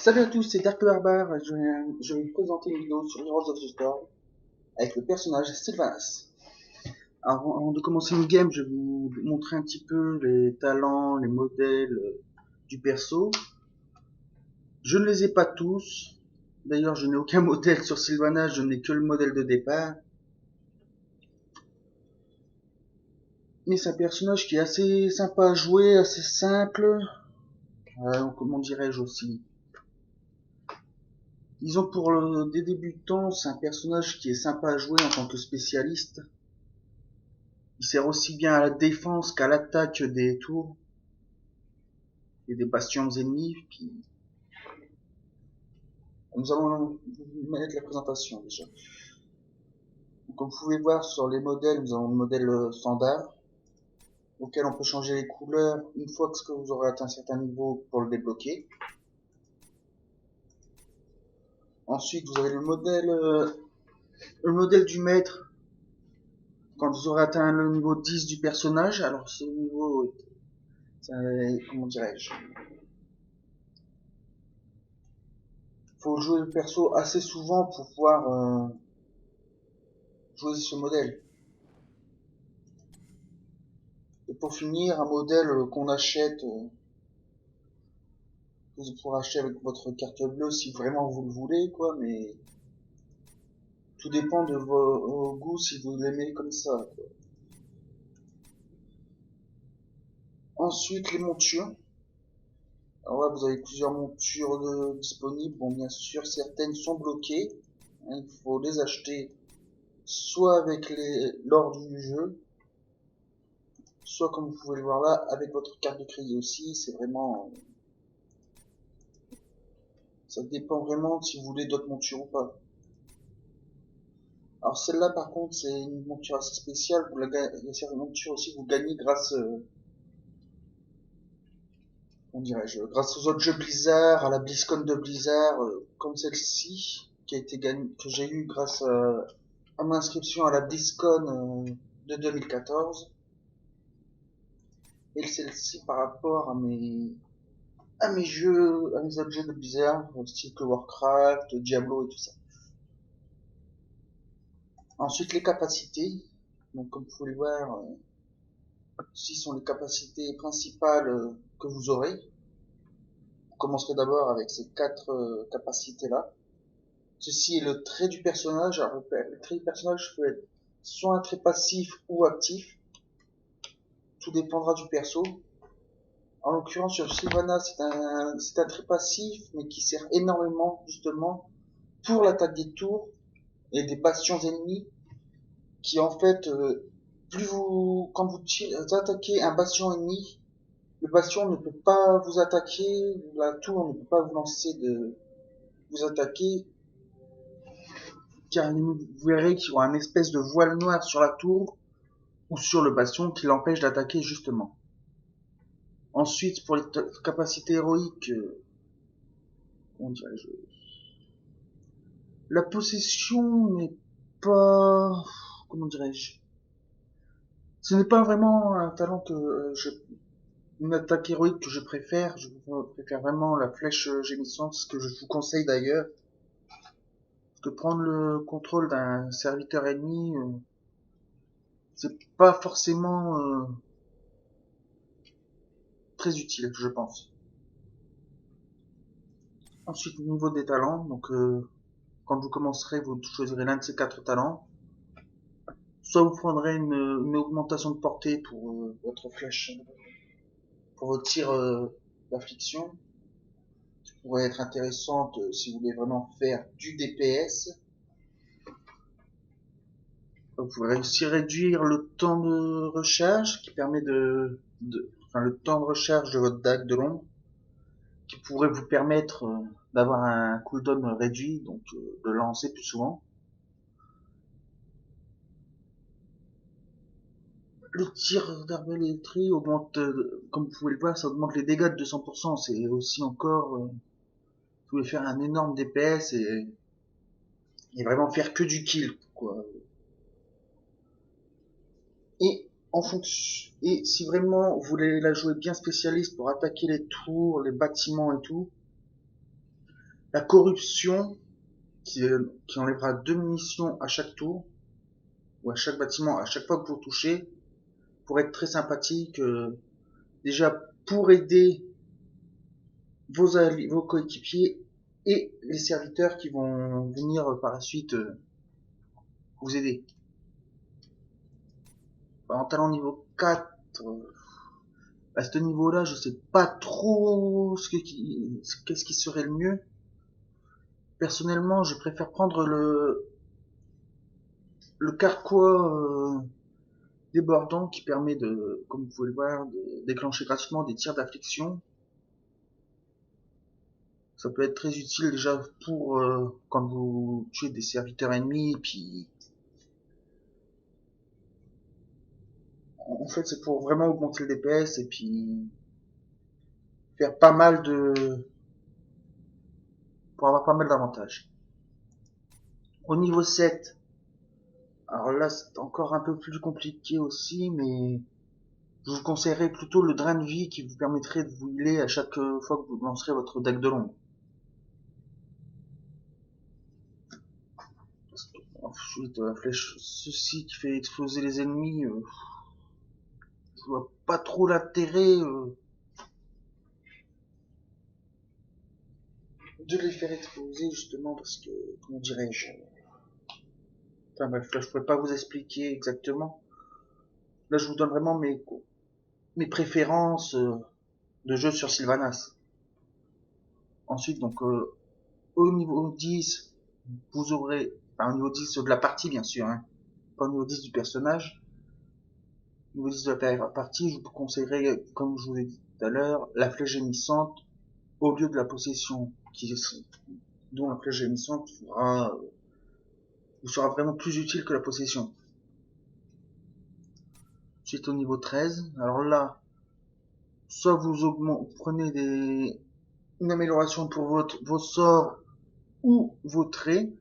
Salut à tous, c'est Dark le Barbare. Je vais vous présenter une vidéo sur Heroes of the Storm avec le personnage Sylvanas. Avant de commencer une game, je vais vous montrer un petit peu les talents, les modèles du perso. Je ne les ai pas tous. D'ailleurs, je n'ai aucun modèle sur Sylvanas, je n'ai que le modèle de départ. Mais c'est un personnage qui est assez sympa à jouer, assez simple. Comment dirais-je aussi. Disons pour des débutants, c'est un personnage qui est sympa à jouer en tant que spécialiste. Il sert aussi bien à la défense qu'à l'attaque des tours et des bastions ennemis. Puis nous allons mettre la présentation déjà. Comme vous pouvez voir sur les modèles, nous avons le modèle standard, auquel on peut changer les couleurs une fois que vous aurez atteint un certain niveau pour le débloquer. Ensuite, vous avez le modèle du maître quand vous aurez atteint le niveau 10 du personnage. Alors ce niveau, comment dirais-je, faut jouer le perso assez souvent pour pouvoir jouer ce modèle. Et pour finir, un modèle qu'on achète, que vous pourrez acheter avec votre carte bleue si vraiment vous le voulez, quoi, mais tout dépend de vos goûts si vous l'aimez comme ça, quoi. Ensuite, les montures. Alors là, vous avez plusieurs montures disponibles. Bon, bien sûr, certaines sont bloquées. Il faut les acheter soit avec l'or du jeu, soit comme vous pouvez le voir là, avec votre carte de crédit aussi. C'est vraiment... Ça dépend vraiment si vous voulez d'autres montures ou pas. Alors celle-là par contre c'est une monture assez spéciale, certaines montures aussi vous gagnez grâce, on dirais-je, grâce aux autres jeux Blizzard, à la BlizzCon de Blizzard, comme celle-ci, qui a été gagnée, que j'ai eu grâce à mon inscription à la BlizzCon de 2014. Et celle-ci par rapport à mes jeux, à mes autres jeux de Blizzard, style que Warcraft, Diablo et tout ça. Ensuite les capacités, donc comme vous pouvez le voir, ceci sont les capacités principales que vous aurez. Vous commencerez d'abord avec ces quatre capacités-là. Ceci est le trait du personnage. Alors, le trait du personnage peut être soit un trait passif ou actif. Tout dépendra du perso. En l'occurrence, sur Sylvanas, c'est un trait passif, mais qui sert énormément, justement, pour l'attaque des tours et des bastions ennemis, qui en fait, quand vous attaquez un bastion ennemi, le bastion ne peut pas vous attaquer, la tour ne peut pas vous lancer de vous attaquer, car vous verrez qu'il y aura une espèce de voile noir sur la tour ou sur le bastion qui l'empêche d'attaquer justement. Ensuite, pour les capacités héroïques, on dirait, la possession n'est pas, comment dirais-je, ce n'est pas vraiment un talent une attaque héroïque que je préfère. Je préfère vraiment la flèche gémissante, ce que je vous conseille d'ailleurs. Parce que prendre le contrôle d'un serviteur ennemi, c'est pas forcément très utile, je pense. Ensuite, au niveau des talents, donc quand vous commencerez, vous choisirez l'un de ces quatre talents. Soit vous prendrez une augmentation de portée pour votre flèche, pour vos tirs d'affliction, qui pourrait être intéressante si vous voulez vraiment faire du DPS. Vous pouvez aussi réduire le temps de recharge qui permet enfin le temps de recharge de votre dague de l'ombre, qui pourrait vous permettre d'avoir un cooldown réduit, donc de lancer plus souvent. Le tir d'arbalétrie augmente, comme vous pouvez le voir, ça augmente les dégâts de 200%. C'est aussi encore, vous pouvez faire un énorme DPS et vraiment faire que du kill, quoi. Et si vraiment vous voulez la jouer bien spécialiste pour attaquer les tours, les bâtiments et tout, la corruption qui enlèvera 2 munitions à chaque tour, ou à chaque bâtiment, à chaque fois que vous touchez, pour être très sympathique. Déjà, pour aider vos coéquipiers et les serviteurs qui vont venir par la suite vous aider. En talent niveau 4, à ce niveau-là, je sais pas trop qu'est-ce qui serait le mieux. Personnellement, je préfère prendre le carquois débordant qui permet de, comme vous pouvez le voir, de déclencher gratuitement des tirs d'affliction. Ça peut être très utile déjà pour quand vous tuez des serviteurs ennemis, et puis en fait c'est pour vraiment augmenter le DPS et puis faire pas mal de, pour avoir pas mal d'avantages. Au niveau 7, alors là c'est encore un peu plus compliqué aussi, mais je vous conseillerais plutôt le drain de vie qui vous permettrait de vous healer à chaque fois que vous lancerez votre deck de l'ombre. Ensuite, la flèche ceci qui fait exploser les ennemis, je vois pas trop l'intérêt de les faire exploser justement parce que, comment dirais-je, enfin bref, là je pourrais pas vous expliquer exactement. Là je vous donne vraiment mes préférences de jeu sur Sylvanas. Ensuite donc au niveau 10, vous aurez, enfin au niveau 10 de la partie bien sûr, hein, pas au niveau 10 du personnage. Au niveau 10 de la partie, je vous conseillerais, comme je vous l'ai dit tout à l'heure, la flèche gémissante au lieu de la possession dont la flèche gémissante vous sera vraiment plus utile que la possession. Ensuite au niveau 13, alors là, soit vous prenez une amélioration pour vos sorts ou vos traits,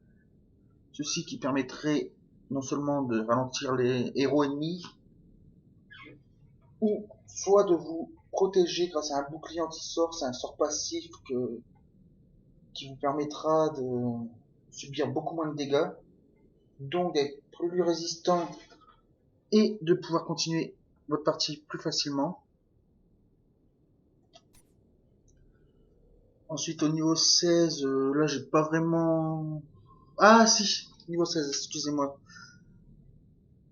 ceci qui permettrait non seulement de ralentir les héros ennemis, ou soit de vous protéger grâce à un bouclier anti-sort, c'est un sort passif qui vous permettra de subir beaucoup moins de dégâts, donc d'être plus résistant et de pouvoir continuer votre partie plus facilement. Ensuite au niveau 16, là j'ai pas vraiment... Ah si, niveau 16, excusez-moi.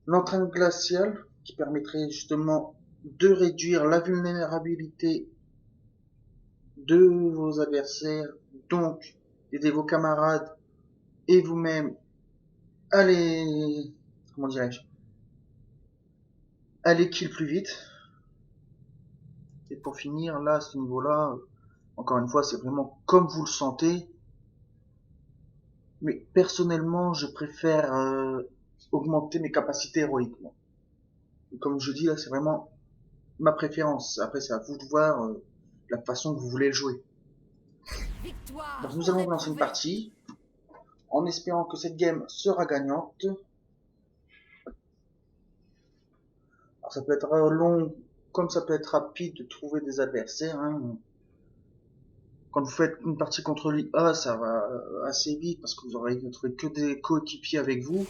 L'entraîne glaciale qui permettrait justement de réduire la vulnérabilité de vos adversaires, donc aider vos camarades et vous-même à les... Comment dirais-je, à les kill plus vite. Et pour finir, là, à ce niveau-là, encore une fois, c'est vraiment comme vous le sentez. Mais personnellement, je préfère augmenter mes capacités héroïques. Et comme je dis, là, c'est vraiment ma préférence. Après, c'est à vous de voir la façon que vous voulez le jouer. Donc, nous allons lancer une partie en espérant que cette game sera gagnante. Alors, ça peut être long, comme ça peut être rapide de trouver des adversaires. Hein. Quand vous faites une partie contre l'IA, ça va assez vite parce que vous aurez trouvé que des coéquipiers avec vous.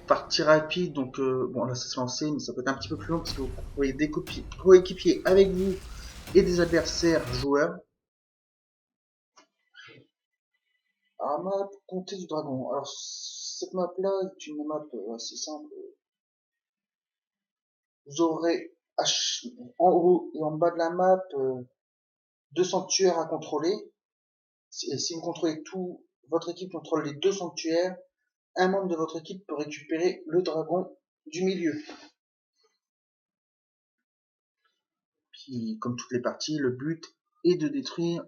Partie rapide, donc bon là ça s'est lancé, mais ça peut être un petit peu plus long parce que vous aurez des coéquipiers avec vous et des adversaires joueurs. Alors map Comté du Dragon. Alors cette map là est une map assez simple. Vous aurez en haut et en bas de la map deux sanctuaires à contrôler. Et si vous contrôlez tout, votre équipe contrôle les deux sanctuaires, un membre de votre équipe peut récupérer le dragon du milieu. Puis, comme toutes les parties, le but est de détruire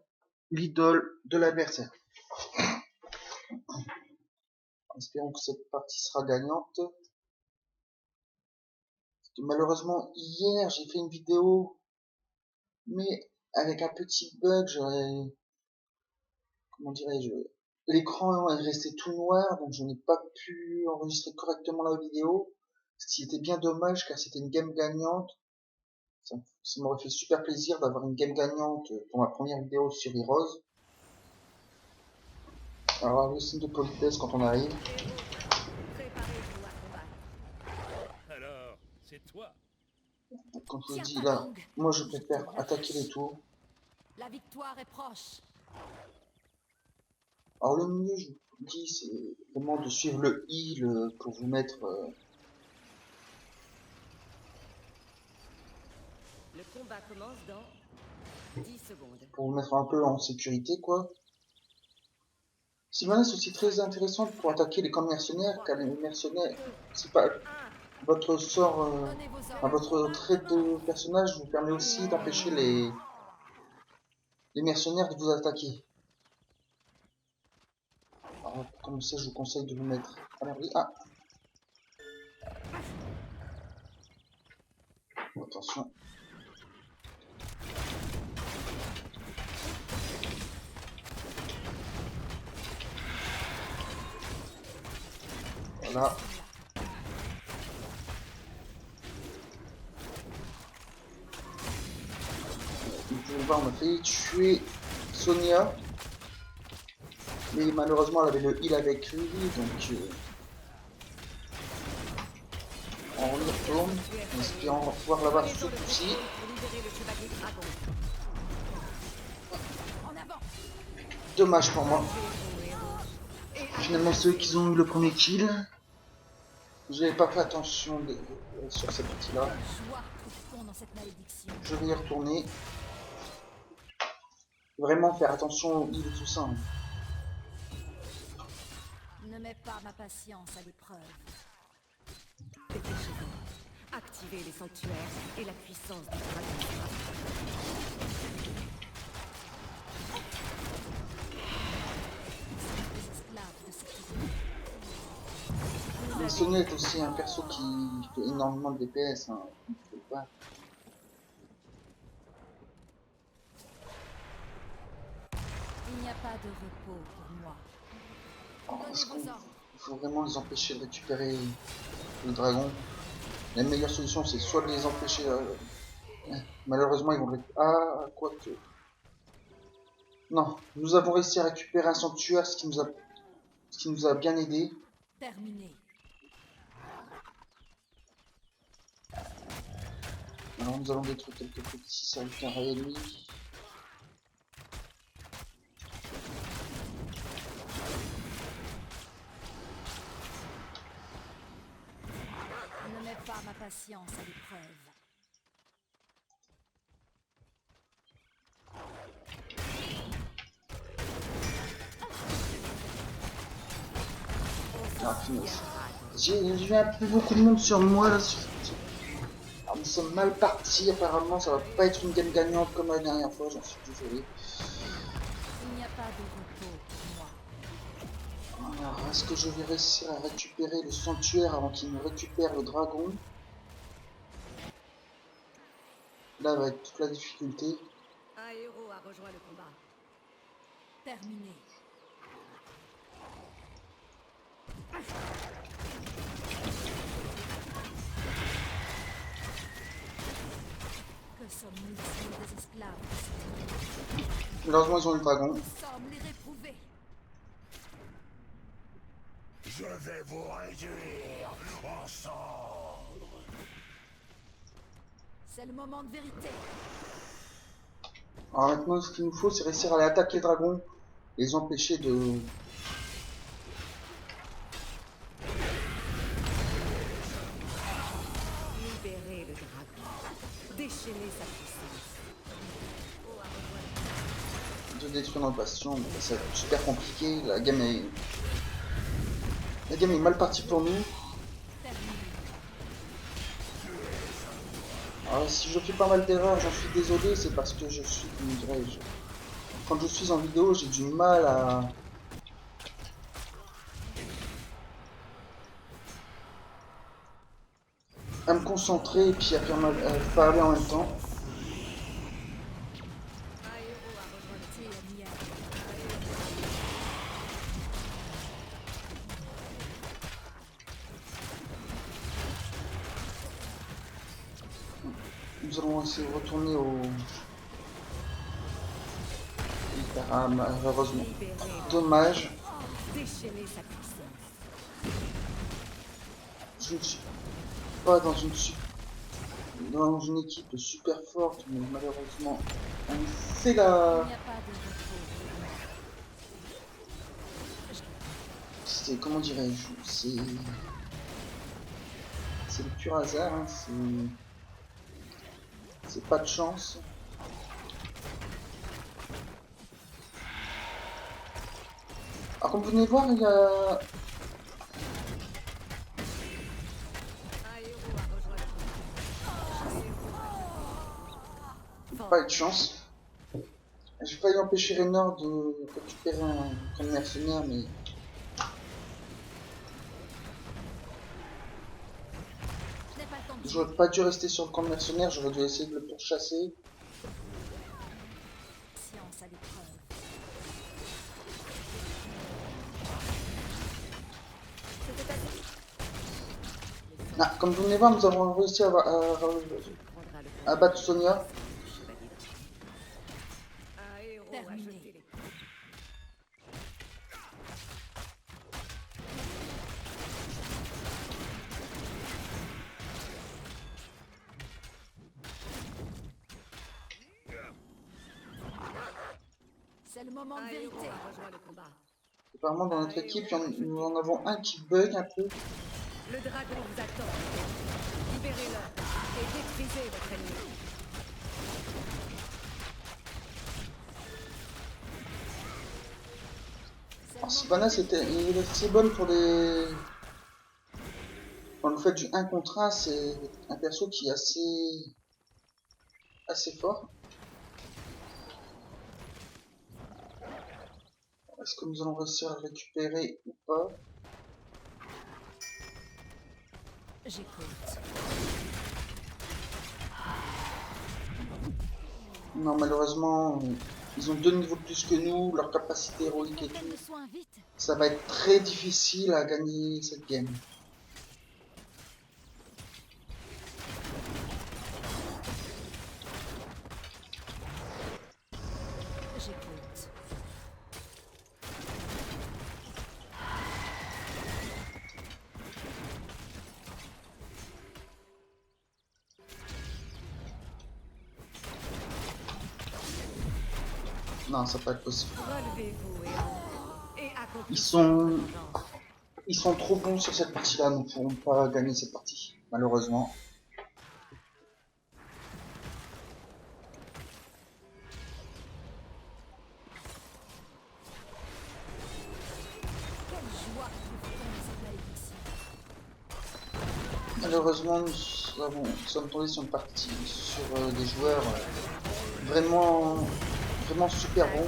l'idole de l'adversaire. Espérons que cette partie sera gagnante. Parce que malheureusement, hier, j'ai fait une vidéo, mais avec un petit bug, comment dirais-je, l'écran est resté tout noir, donc je n'ai pas pu enregistrer correctement la vidéo. Ce qui était bien dommage, car c'était une game gagnante. Ça m'aurait fait super plaisir d'avoir une game gagnante pour ma première vidéo sur Heroes. Alors, le signe de politesse quand on arrive. Préparez-vous à combattre. Alors, c'est toi. Comme je vous Tiens dis ta là, langue. moi je préfère attaquer les tours. La victoire est proche. Alors le mieux, je vous dis, c'est vraiment de suivre le heal pour vous mettre, Le combat commence dans 10 secondes. pour vous mettre un peu en sécurité, quoi. Sylvain est aussi très intéressante pour attaquer les camps mercenaires, car les mercenaires, c'est pas 1. votre sort, Donnez vos enfin, ordres. votre trait de personnage vous permet aussi d'empêcher les mercenaires de vous attaquer. Alors, comme ça, je vous conseille de vous mettre à l'abri. Ah, attention. Voilà. Vous pouvez voir, on a failli tuer Sonia. Mais malheureusement, elle avait le heal avec lui, donc on retourne, en espérant pouvoir l'avoir ce coup-ci. Pour libérer le chevalier dragon. En avant. Dommage pour moi. Vos héros. Finalement, c'est eux qui ont eu le premier kill. Vous n'avez pas fait attention sur cette partie-là. Joie trouve fond dans cette malédiction. Je vais y retourner. Vraiment faire attention au heal et tout ça. Hein. Ne mets pas ma patience à l'épreuve. Activez les sanctuaires et la puissance du dragon. Les esclaves de cette île. Mais Sonia est aussi un perso qui fait énormément de DPS. Hein. Il faut pas. Il n'y a pas de repos pour moi. Parce Donnez vos qu'il ordres. faut vraiment les empêcher de récupérer le dragon. La meilleure solution, c'est soit de les empêcher. Malheureusement, ils vont le récupérer. Ah, quoi que. Non, nous avons réussi à récupérer un sanctuaire, ce qui nous a bien aidé. Terminé. Alors nous allons détruire quelques petits serviteurs ennemis. Ne mets pas ma patience à l'épreuve. Ah, finesse. J'ai un peu beaucoup de monde sur moi là. Alors, nous sommes mal partis, apparemment ça va pas être une game gagnante comme la dernière fois, j'en suis désolé. Il n'y a pas de repos pour moi. Alors, est-ce que je vais réussir à récupérer le sanctuaire avant qu'il ne récupère le dragon? Là va être toute la difficulté. Un héros a rejoint le combat. Terminé. Que sommes-nous si des esclaves? Malheureusement ils ont eu le dragon. Nous sommes les réprouvés. Je vais vous réduire en cendres. C'est le moment de vérité. Alors maintenant ce qu'il nous faut c'est réussir à aller attaquer le dragon et les empêcher de... Libérez le dragon. Déchaînez sa puissance. de détruire notre bastion. Bon, ça va être super compliqué. La game est mal partie pour nous. Alors, si je fais pas mal d'erreurs, j'en suis désolé, c'est parce que je suis, comment dirais-je, quand je suis en vidéo, j'ai du mal à me concentrer et puis à faire parler en même temps. Nous allons essayer de retourner au... Ah, malheureusement. Dommage. déchaîner sa puissance. Je ne suis pas dans dans une équipe super forte, mais malheureusement, c'est Il la... n'y a pas de repos pour moi. C'est, comment dirais-je, c'est le pur hasard, hein, c'est pas de chance. Alors comme vous venez voir, il y a Un héros a rejoint le pas eu de chance. J'ai failli empêcher Raynor de récupérer un camp de mercenaires, mais Je n'ai pas le temps de j'aurais pas dû rester sur le camp de mercenaires, j'aurais dû essayer de le pourchasser. science à l'épreuve. Ah, comme vous venez voir, nous avons réussi à battre Sonia. Un héros a Terminé. jeté les C'est le moment de Un héros vérité. a rejoint le combat. Apparemment, dans notre équipe, nous en avons un qui bug un peu. Le dragon vous attend. Libérez-le et détruisez votre ennemi. C'est Alors, le Sylvanas il est assez bonne pour des... Quand vous faites du 1 contre 1, c'est un perso qui est assez fort. Est-ce que nous allons réussir à le récupérer ou pas? J'écoute. Non, malheureusement, ils ont 2 niveaux de plus que nous, leur capacité héroïque et Appel tout. de soins, vite. Ça va être très difficile à gagner cette game. J'écoute. Non, ça va pas être possible. Relevez-vous, héros, et accomplissez Ils votre vengeance. sont trop bons sur cette partie-là, nous ne pourrons pas gagner cette partie, malheureusement. Quelle joie de tomber cette malédiction. Malheureusement, nous sommes tombés sur une partie, sur des joueurs vraiment super bons.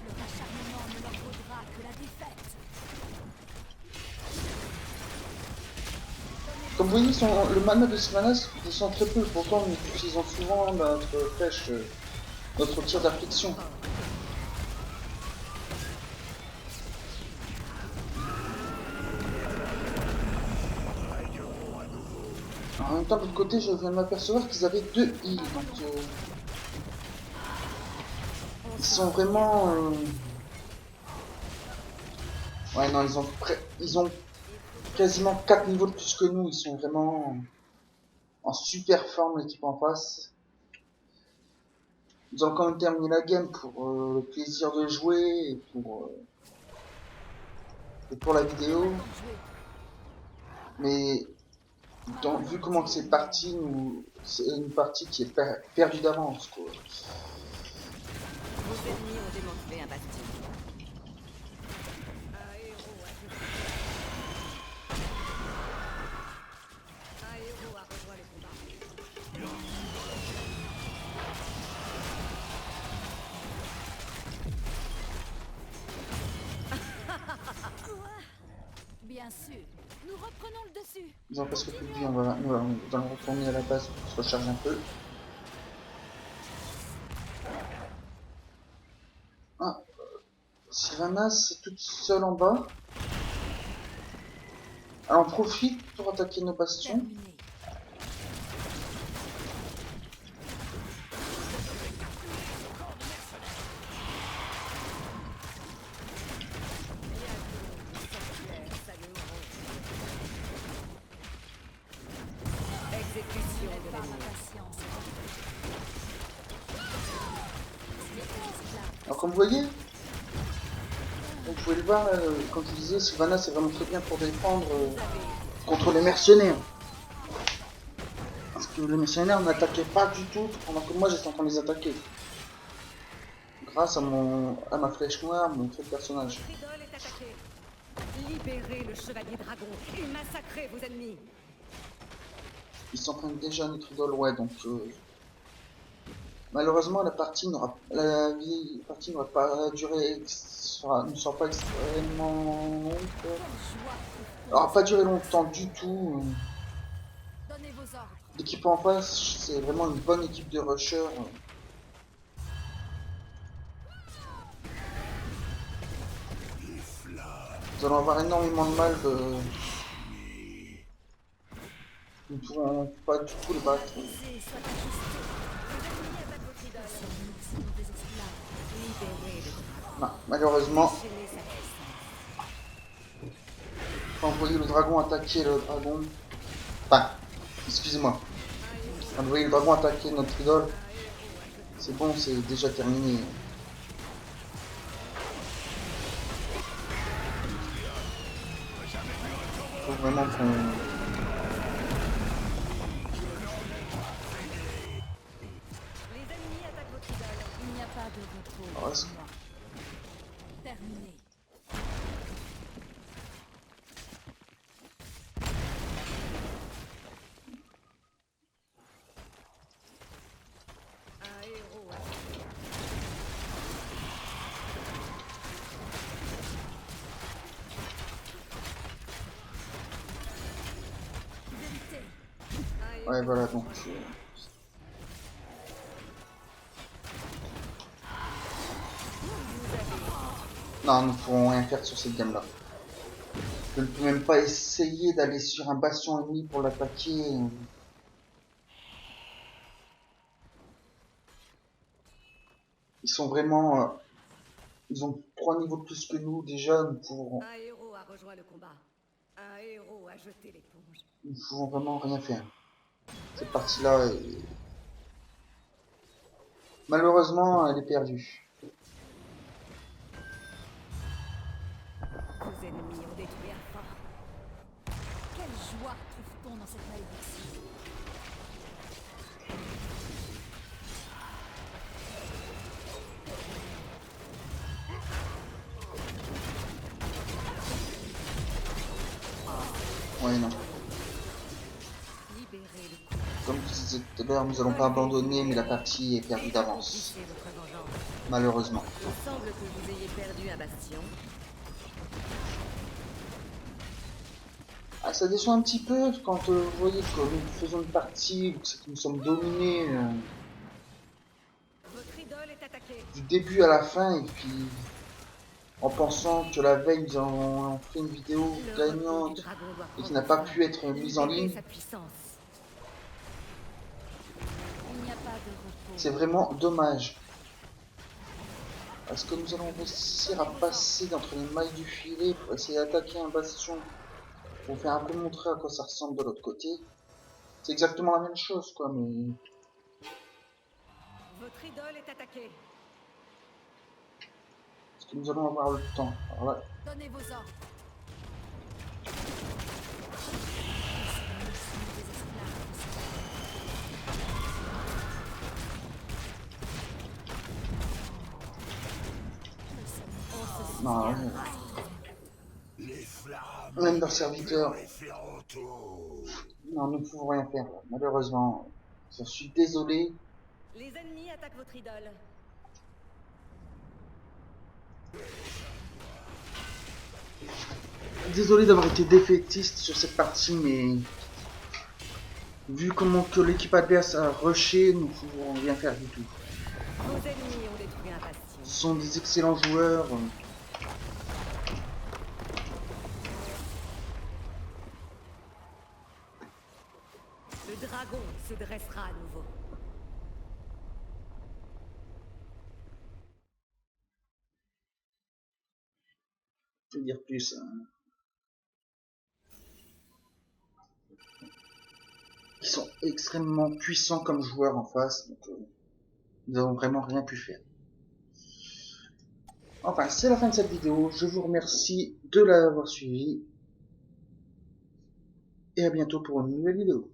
Le racharnement ne leur vaudra que la défaite. Comme vous voyez, le mana de Sylvanas descend très peu, pourtant nous utilisons souvent notre flèche, notre tir d'affliction. En même temps, de l'autre côté, je viens de m'apercevoir qu'ils avaient 2 heals, donc ils sont vraiment... Ouais, non, ils ont quasiment 4 niveaux de plus que nous, ils sont vraiment en super forme, l'équipe en face. Nous allons quand même terminer la game pour le plaisir de jouer et pour la vidéo. Mais vu comment c'est parti, c'est une partie qui est perdue d'avance, quoi. Vos ennemis ont démantelé un bastion. Un héros a jeté. Un héros a rejoint le combat. Bien sûr. Nous reprenons le dessus. Ils ont presque plus de vie, nous allons retourner à la base pour se recharger un peu. Ah, Sylvanas est toute seule en bas. Alors on profite pour attaquer nos bastions. Terminé. comme vous voyez, vous pouvez le voir, comme je disais, Sylvanas c'est vraiment très bien pour défendre contre les mercenaires. Parce que les mercenaires n'attaquaient pas du tout pendant que moi j'étais en train de les attaquer. Grâce à ma flèche noire, mon trait de personnage. Votre idole est attaquée. Libérez le chevalier dragon et massacrez vos ennemis. Ils s'entraînent déjà notre idole, ouais, donc malheureusement la partie n'aura pas duré, ne sera pas extrêmement longue. Quelle joie trouve-t-on Elle n'aura dans pas cette duré galaxie? longtemps du tout. Donnez vos ordres. L'équipe en face, c'est vraiment une bonne équipe de rushers. Nous allons avoir énormément de mal de... Nous ne pourrons pas du tout le battre. Brisez, soit ajusté. Nous sommes des esclaves. Libérez le dragon. Non, malheureusement, Déchaînez sa puissance. quand vous voyez le dragon attaquer le dragon... Enfin, excusez-moi. Quand vous voyez le dragon attaquer notre idole, c'est bon, c'est déjà terminé. Faut vraiment qu'on... Les ennemis attaquent votre idole. Il n'y a pas de repos Ah, pour c'est- moi. Terminé. Un héros a Vérité. Ouais, voilà, donc... Non, nous ne pourrons rien faire sur cette gamme-là. Je ne peux même pas essayer d'aller sur un bastion ennemi pour l'attaquer. Ils sont vraiment... ils ont 3 niveaux de plus que nous, déjà, nous pouvons a rejoint le combat. Un héros a jeté l'éponge. vraiment rien faire. Cette partie-là est... Malheureusement, elle est perdue. Vos ennemis ont détruit un fort. Quelle joie trouve-t-on dans cette malédiction? Ouais, non. Libérez le combat. Comme je disais tout à l'heure, nous allons pas abandonner, mais la partie est perdue d'avance. Accomplissez votre vengeance. Malheureusement. Il semble que vous ayez perdu un bastion. Ah, ça déçoit un petit peu quand vous voyez que nous faisons une partie, que nous sommes dominés Votre idole est attaquée. du début à la fin, et puis en pensant que la veille nous avons fait une vidéo Le repos gagnante du dragon doit et qui prendre n'a pas fin. pu être mise en Libérez ligne. sa puissance. Il n'y a pas de repos. C'est vraiment dommage. Est-ce que nous allons réussir à passer d'entre les mailles du filet pour essayer d'attaquer un bastion pour faire un peu montrer à quoi ça ressemble de l'autre côté? C'est exactement la même chose, quoi, mais... Votre idole est attaquée. Est-ce que nous allons avoir le temps? Alors là, Donnez vos ordres. non, Les flammes même leurs serviteurs, purifièront tout. non, nous ne pouvons rien faire, là. Malheureusement. Je suis désolé. Les ennemis attaquent votre idole. Désolé d'avoir été défaitiste sur cette partie, mais... Vu comment que l'équipe adverse a rushé, nous ne pouvons rien faire du tout. Vos ennemis ont détruit un bastion. Ce sont des excellents joueurs. Le dragon se dressera à nouveau. Je veux dire plus. Ils sont extrêmement puissants comme joueurs en face, donc nous n'avons vraiment rien pu faire. Enfin, c'est la fin de cette vidéo. Je vous remercie de l'avoir suivi. Et à bientôt pour une nouvelle vidéo.